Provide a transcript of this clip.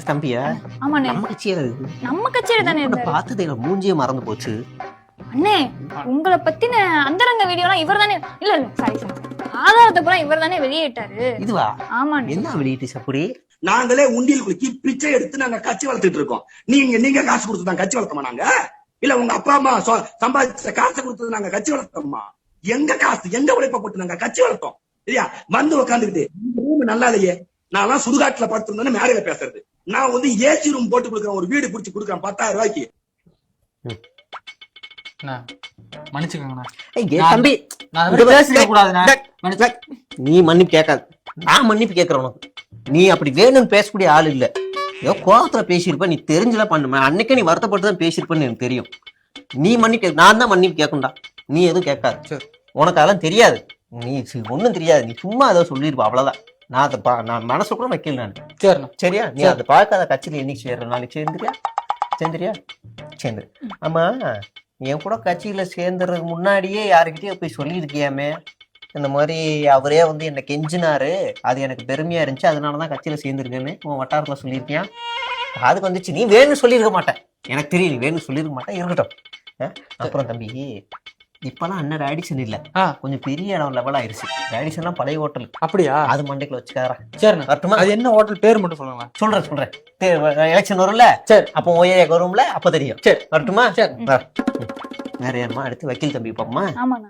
தம்பியா? ஆமாண்ணே. நம்ம கட்சியா இது? நம்ம கட்சியில தானே இருந்தாரு. பார்த்ததே இல்ல, மூஞ்சியே மறந்து போச்சு. அண்ணே உங்களை பத்தின அந்தரங்க வீடியோலாம் இவர் தானே இல்ல சாரி ஆதாரத்தை பூரா இவர் தானே வெளியிட்டாரு. இதுவா? ஆமாண்ணே. என்ன வெளியிட்டு அப்படி? நாங்களே உண்டியல் குலுக்கி பிச்சை எடுத்து நாங்க கட்சி வளர்த்துட்டு இருக்கோம். நீங்க காசு கொடுத்துதான் கட்சி வளர்த்தோமா? நாங்க இல்ல உங்க அப்பா அம்மா சம்பாதிச்ச காசை கொடுத்தது நாங்க கட்சி வளர்த்தோமா? எங்க காசு எங்க உழைப்ப போட்டு நாங்க கட்சி வளர்த்தோம் இல்லையா? வந்து உட்காந்துக்கிட்டு ரூம் நல்லா இல்லையே, நான் சுடுகாட்டுல படுத்திருந்தேன்னு மேடையில பேசுறது. நான் வந்து ஏசி ரூம் போட்டு கொடுக்குறேன், ஒரு வீடு பிடிச்சி கொடுக்குறேன் 10,000 ரூபாய்க்கு. நீ மன்னிப்பு கேட்காது, நான் மன்னிப்பு கேட்கறேன் உனக்கு. நீ அப்படி வேணும்னு பேசக்கூடிய ஆள் இல்ல. ஏதோ கோபத்துல பேசியிருப்ப, நீ தெரிஞ்சல பண்ணும. அன்னைக்கே நீ வருத்தப்பட்டு தான் பேசியிருப்பன்னு எனக்கு தெரியும். நீ மன்னிப்பு, நான் தான் மன்னிப்பு கேட்கணும்டா. நீ எதுவும் கேட்காது, உனக்கு அதெல்லாம் தெரியாது. நீ ஒன்னும் தெரியாது, நீ சும்மா ஏதோ சொல்லிருப்ப, அவ்வளவுதான். நான் அதை நான் மனசு கூட வைக்கல நான். சரியா? நீ அதை பார்க்காத கட்சியில என்னைக்கு சேர்ற, நாளைக்கு சேர்ந்துரியா? சேர்ந்துரு. ஆமா, என் கூட கட்சியில சேர்ந்துறதுக்கு முன்னாடியே யாருக்கிட்டயே போய் சொல்லியிருக்கியாமே, இந்த மாதிரி அவரே வந்து என்ன கெஞ்சினாரு, அது எனக்கு பெருமையா இருந்துச்சு, அதனாலதான் கட்சியில சேர்ந்துருக்கேன்னு உன் வட்டாரத்துல சொல்லியிருக்கியா? அதுக்கு வந்துச்சு. நீ வேணும்னு சொல்லியிருக்க மாட்டேன், எனக்கு தெரியும். நீ வேணும்னு சொல்லியிருக்க மாட்டேன், இருக்கட்டும். அப்புறம் தம்பி, இப்பெல்லாம் அண்ணன் ரேடிஷன் இல்ல, கொஞ்சம் பெரிய இடம் லெவல் ஆயிருச்சு. ரேடிஷன்லாம் பழைய ஹோட்டல். அப்படியா? அது மண்டைக்குள்ள வச்சுக்காரா? சரிண்ணா. அது என்ன ஹோட்டல் பேர் மட்டும் சொல்லுங்க. சொல்றேன். எலெக்ஷன் வரும்ல, சரி, அப்போ ஓஏ வரும்ல, அப்ப தெரியும். சரி, வரட்டுமா? சரி. வேற யாருமா? அடுத்து வக்கீல் தம்பி பாப்போமா? ஆமாண்ணா.